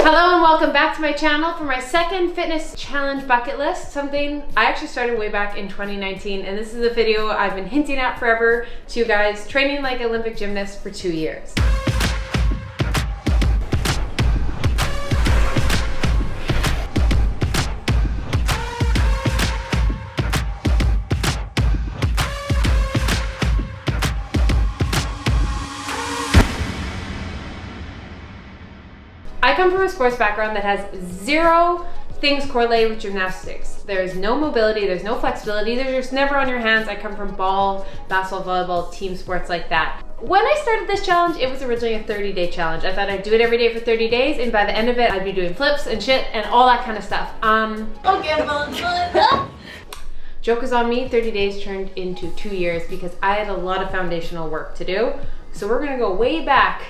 Hello and welcome back to my channel for my second fitness challenge bucket list, something I actually started way back in 2019, and this is a video I've been hinting at forever to you guys, training like an Olympic gymnast for 2 years. I come from a sports background that has zero things correlated with gymnastics. There's no mobility, there's no flexibility, they're just never on your hands. I come from ball, basketball, volleyball, team sports like that. When I started this challenge, it was originally a 30-day challenge. I thought I'd do it every day for 30 days, and by the end of it, I'd be doing flips and shit and all that kind of stuff. Joke is on me, 30 days turned into 2 years because I had a lot of foundational work to do. So we're gonna go way back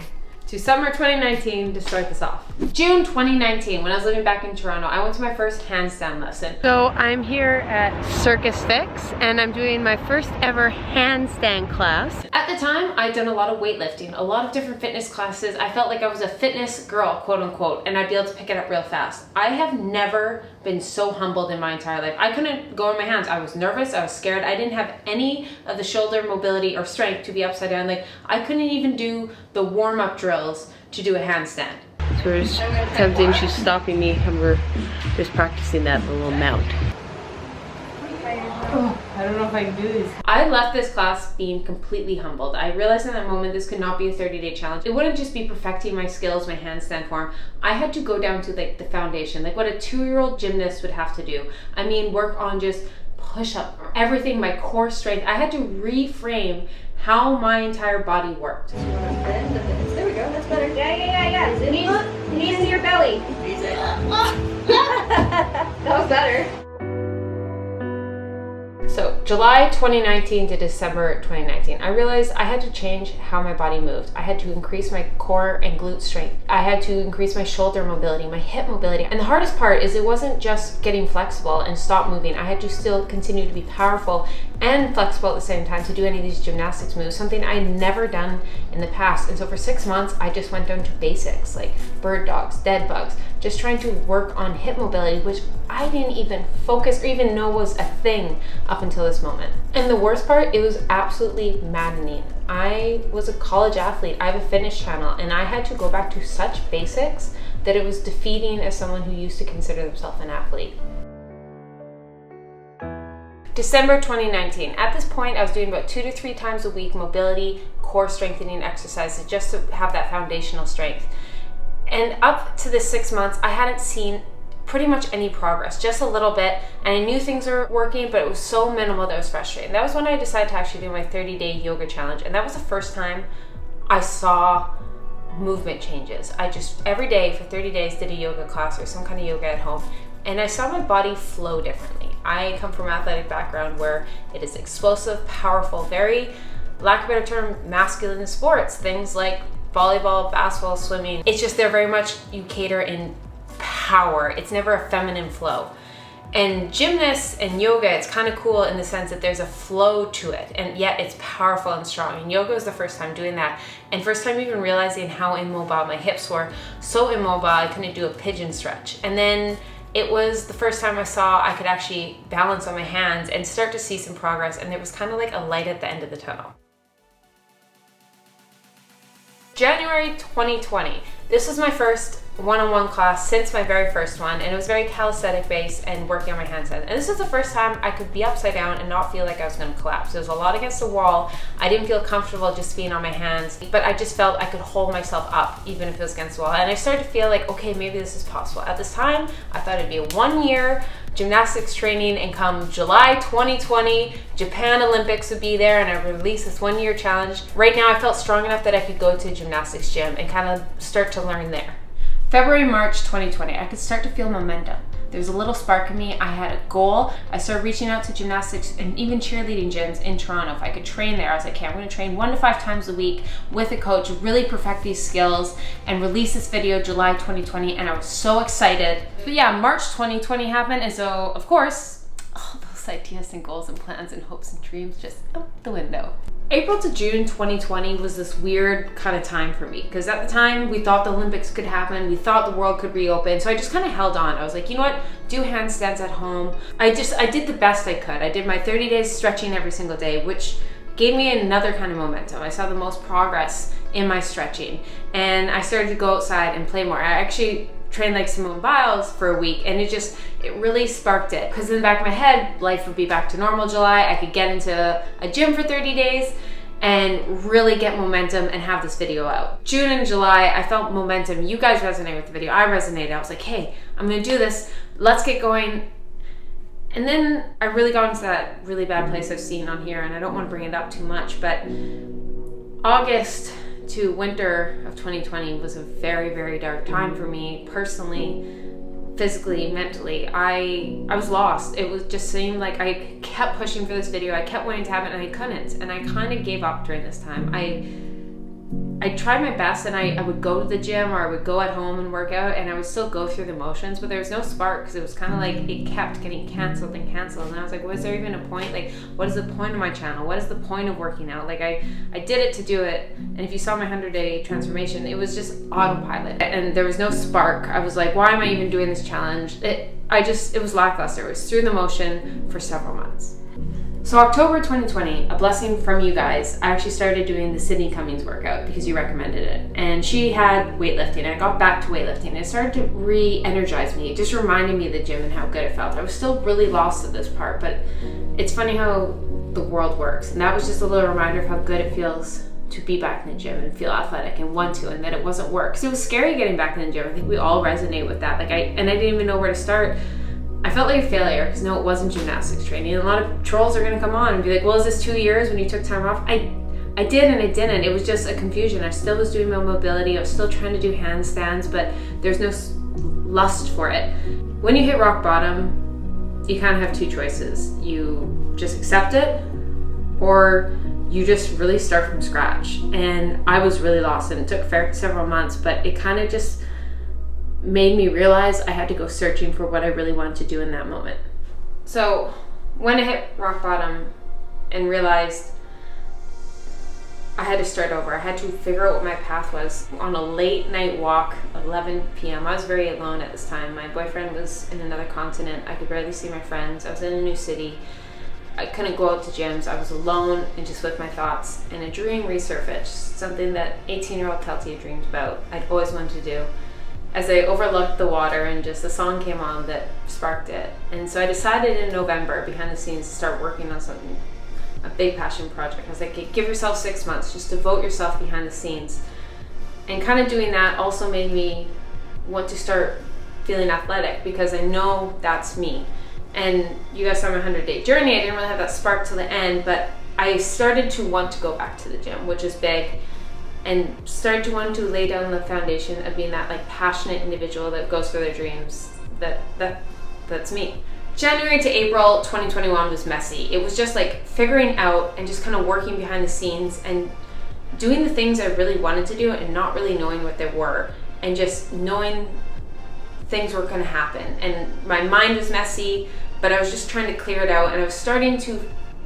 to summer 2019 to start this off. June 2019, when I was living back in Toronto, I went to my first handstand lesson. So I'm here at Circus Fix and I'm doing my first ever handstand class. At the time, I'd done a lot of weightlifting, a lot of different fitness classes. I felt like I was a fitness girl, quote unquote, and I'd be able to pick it up real fast. I have never been so humbled in my entire life. I couldn't go on my hands. I was nervous, I was scared. I didn't have any of the shoulder mobility or strength to be upside down. Like, I couldn't even do the warm-up drills to do a handstand. So we're just attempting, she's stopping me and we're just practicing that little mount. Oh, I don't know if I can do this. I left this class being completely humbled. I realized in that moment this could not be a 30-day challenge. It wouldn't just be perfecting my skills, my handstand form. I had to go down to like the foundation, like what a 2-year-old gymnast would have to do. I mean, work on just push up, everything, my core strength. I had to reframe how my entire body worked. There we go, that's better. Yeah. Knees to your belly. That was better. So July 2019 to December 2019, I realized I had to change how my body moved. I had to increase my core and glute strength. I had to increase my shoulder mobility, my hip mobility. And the hardest part is it wasn't just getting flexible and stop moving. I had to still continue to be powerful and flexible at the same time to do any of these gymnastics moves, something I'd never done in the past. And so for 6 months, I just went down to basics like bird dogs, dead bugs, just trying to work on hip mobility, which I didn't even focus or even know was a thing up until this moment. And the worst part, it was absolutely maddening. I was a college athlete, I have a fitness channel, and I had to go back to such basics that it was defeating as someone who used to consider themselves an athlete. December 2019. At this point, I was doing about 2 to 3 times a week mobility, core strengthening exercises just to have that foundational strength. And up to the 6 months, I hadn't seen pretty much any progress, just a little bit, and I knew things were working, but it was so minimal that it was frustrating. That was when I decided to actually do my 30-day yoga challenge, and that was the first time I saw movement changes. I just every day for 30 days did a yoga class or some kind of yoga at home, and I saw my body flow differently. I come from an athletic background where it is explosive, powerful, very, lack of a better term, masculine sports, things like volleyball, basketball, swimming. It's just they're very much, you cater in power. It's never a feminine flow. And gymnasts and yoga, it's kind of cool in the sense that there's a flow to it, and yet it's powerful and strong. And yoga was the first time doing that, and first time even realizing how immobile my hips were. So immobile, I couldn't do a pigeon stretch. And then it was the first time I saw I could actually balance on my hands and start to see some progress, and there was kind of like a light at the end of the tunnel. January 2020. This was my first one-on-one class since my very first one, and it was very calisthenic based and working on my handstand. And this was the first time I could be upside down and not feel like I was going to collapse. There was a lot against the wall. I didn't feel comfortable just being on my hands, but I just felt I could hold myself up even if it was against the wall. And I started to feel like, okay, maybe this is possible. At this time, I thought it'd be a 1-year gymnastics training, and come July 2020, Japan Olympics would be there, and I would release this 1-year challenge. Right now, I felt strong enough that I could go to a gymnastics gym and kind of start to learn there. February, March 2020, I could start to feel momentum. There was a little spark in me. I had a goal. I started reaching out to gymnastics and even cheerleading gyms in Toronto. If I could train there, I was like, okay, I'm gonna train 1 to 5 times a week with a coach, really perfect these skills, and release this video July 2020, and I was so excited. But yeah, March 2020 happened, and so, of course, all those ideas and goals and plans and hopes and dreams just out the window. April to June 2020 was this weird kind of time for me because at the time we thought the Olympics could happen, we thought the world could reopen, so I just kind of held on. I was like, you know what, do handstands at home. I did the best I could. I did my 30 days stretching every single day, which gave me another kind of momentum. I saw the most progress in my stretching, and I started to go outside and play more. I actually trained like Simone biles for a week, and it really sparked it, because in the back of my head, life would be back to normal July. I could get into a gym for 30 days and really get momentum and have this video out. June and July, I felt momentum. You guys resonate with the video. I resonated. I was like, hey, I'm gonna do this. Let's get going. And then I really got into that really bad place I've seen on here, and I don't want to bring it up too much, but August to winter of 2020 was a very, very dark time for me personally, physically, mentally. I was lost. It was just seemed like I kept pushing for this video. I kept wanting to have it and I couldn't. And I kind of gave up during this time. I tried my best, and I would go to the gym or I would go at home and work out, and I would still go through the motions, but there was no spark because it was kind of like it kept getting canceled and canceled. And I was like, was there even a point? Like, what is the point of my channel? What is the point of working out? Like, I did it to do it. And if you saw my 100-day transformation, it was just autopilot. And there was no spark. I was like, why am I even doing this challenge? It was lackluster. It was through the motion for several months. So October 2020, a blessing from you guys, I actually started doing the Sydney Cummings workout because you recommended it. And she had weightlifting. I got back to weightlifting, and it started to re-energize me. It just reminded me of the gym and how good it felt. I was still really lost at this part, but it's funny how the world works. And that was just a little reminder of how good it feels to be back in the gym and feel athletic and want to, and that it wasn't work. Because it was scary getting back in the gym. I think we all resonate with that. I didn't even know where to start. I felt like a failure because no, it wasn't gymnastics training. A lot of trolls are going to come on and be like, well, is this 2 years when you took time off? I did and I didn't. It was just a confusion. I still was doing my mobility. I was still trying to do handstands, but there's no lust for it. When you hit rock bottom, you kind of have two choices. You just accept it, or you just really start from scratch. And I was really lost, and it took several months, but it kind of just made me realize I had to go searching for what I really wanted to do in that moment. So when I hit rock bottom and realized I had to start over, I had to figure out what my path was. On a late night walk, 11 p.m., I was very alone at this time. My boyfriend was in another continent. I could barely see my friends. I was in a new city. I couldn't go out to gyms. I was alone and just with my thoughts. And a dream resurfaced, something that 18-year-old Keltie dreamed about. I'd always wanted to do. As I overlooked the water, and just a song came on that sparked it. And so I decided in November, behind the scenes, to start working on something, a big passion project. I was like, give yourself 6 months, just devote yourself behind the scenes. And kind of doing that also made me want to start feeling athletic, because I know that's me. And you guys saw my 100-day journey. I didn't really have that spark till the end, but I started to want to go back to the gym, which is big. And started to want to lay down the foundation of being that passionate individual that goes for their dreams. That's me. January to April 2021 was messy. It was just figuring out and just kind of working behind the scenes and doing the things I really wanted to do and not really knowing what they were, and just knowing things were going to happen. And my mind was messy, but I was just trying to clear it out, and I was starting to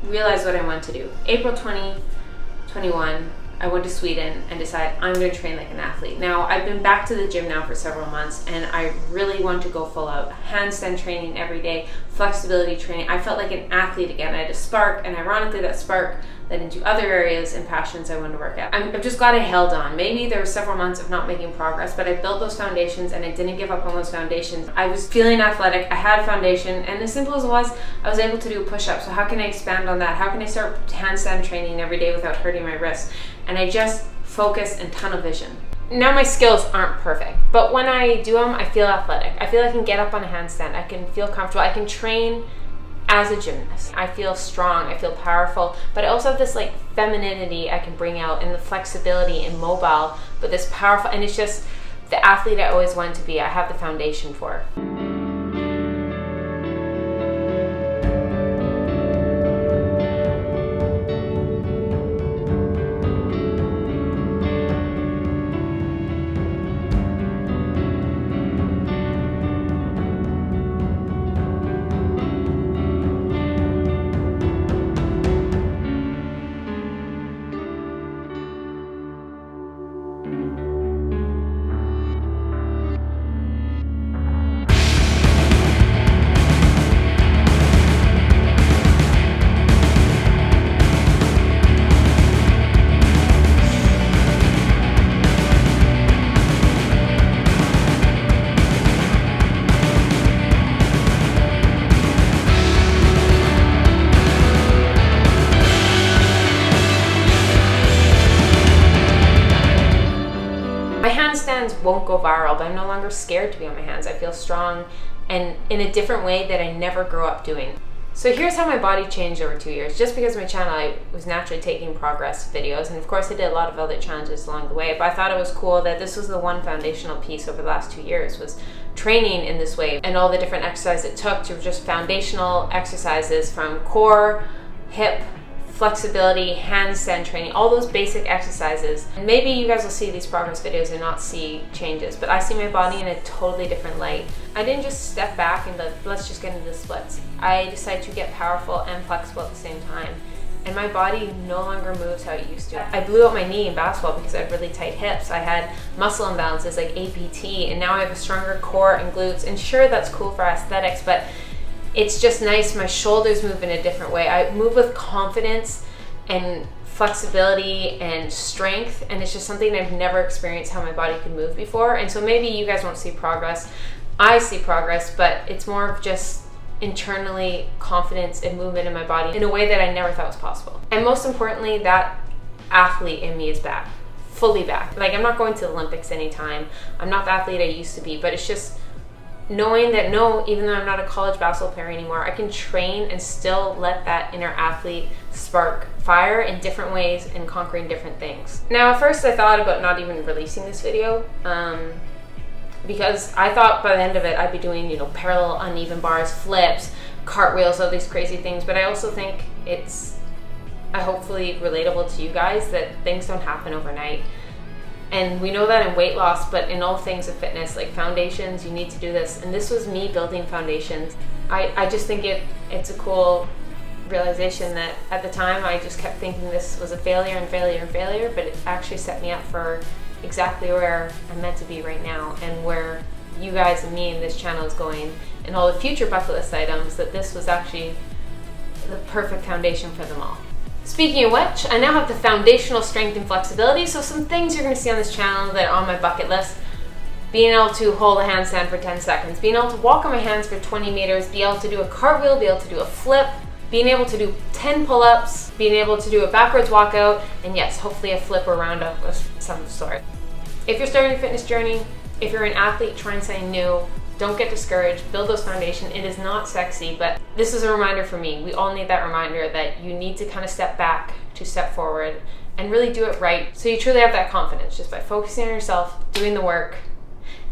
realize what I wanted to do. April 2021, I went to Sweden and decided I'm going to train like an athlete. Now, I've been back to the gym now for several months, and I really want to go full out. Handstand training every day, flexibility training. I felt like an athlete again. I had a spark, and ironically that spark led into other areas and passions I wanted to work at. I'm just glad I held on. Maybe there were several months of not making progress, but I built those foundations, and I didn't give up on those foundations. I was feeling athletic. I had a foundation, and as simple as it was, I was able to do a push-up. So how can I expand on that? How can I start handstand training every day without hurting my wrists? And I just focus and tunnel vision. Now my skills aren't perfect, but when I do them, I feel athletic. I feel I can get up on a handstand. I can feel comfortable. I can train as a gymnast. I feel strong. I feel powerful, but I also have this femininity I can bring out, and the flexibility and mobile, but this powerful, and it's just the athlete I always wanted to be. I have the foundation for. go viral, but I'm no longer scared to be on my hands. I feel strong and in a different way that I never grew up doing. So here's how my body changed over 2 years. Just because of my channel, I was naturally taking progress videos, and of course I did a lot of other challenges along the way, but I thought it was cool that this was the one foundational piece over the last 2 years, was training in this way, and all the different exercises it took to just foundational exercises from core, hip, flexibility, handstand training, all those basic exercises. And maybe you guys will see these progress videos and not see changes, but I see my body in a totally different light. I didn't just step back and let's just get into the splits. I decided to get powerful and flexible at the same time. And my body no longer moves how it used to. I blew out my knee in basketball because I had really tight hips. I had muscle imbalances like APT, and now I have a stronger core and glutes. And sure, that's cool for aesthetics, but it's just nice. My shoulders move in a different way. I move with confidence and flexibility and strength, and it's just something I've never experienced how my body can move before. And so maybe you guys won't see progress. I see progress, but it's more of just internally confidence and movement in my body in a way that I never thought was possible. And most importantly, that athlete in me is back, fully back. Like, I'm not going to the Olympics anytime. I'm not the athlete I used to be, but it's just knowing that even though I'm not a college basketball player anymore, I can train and still let that inner athlete spark fire in different ways and conquering different things. Now, at first I thought about not even releasing this video, because I thought by the end of it I'd be doing, parallel uneven bars, flips, cartwheels, all these crazy things. But I also think it's hopefully relatable to you guys that things don't happen overnight. And we know that in weight loss, but in all things of fitness, like foundations, you need to do this. And this was me building foundations. I just think it's a cool realization that at the time I just kept thinking this was a failure and failure and failure, but it actually set me up for exactly where I'm meant to be right now, and where you guys and me and this channel is going, and all the future bucket list items, that this was actually the perfect foundation for them all. Speaking of which, I now have the foundational strength and flexibility, so some things you're going to see on this channel that are on my bucket list. Being able to hold a handstand for 10 seconds, being able to walk on my hands for 20 meters, be able to do a cartwheel, be able to do a flip, being able to do 10 pull-ups, being able to do a backwards walkout, and yes, hopefully a flip or roundup of some sort. If you're starting a fitness journey, if you're an athlete trying something new, don't get discouraged, build those foundations. It is not sexy, but this is a reminder for me. We all need that reminder that you need to kind of step back to step forward and really do it right. So you truly have that confidence just by focusing on yourself, doing the work,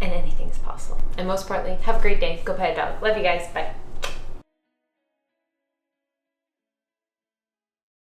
and anything is possible. And most importantly, have a great day. Go pet a dog. Love you guys. Bye.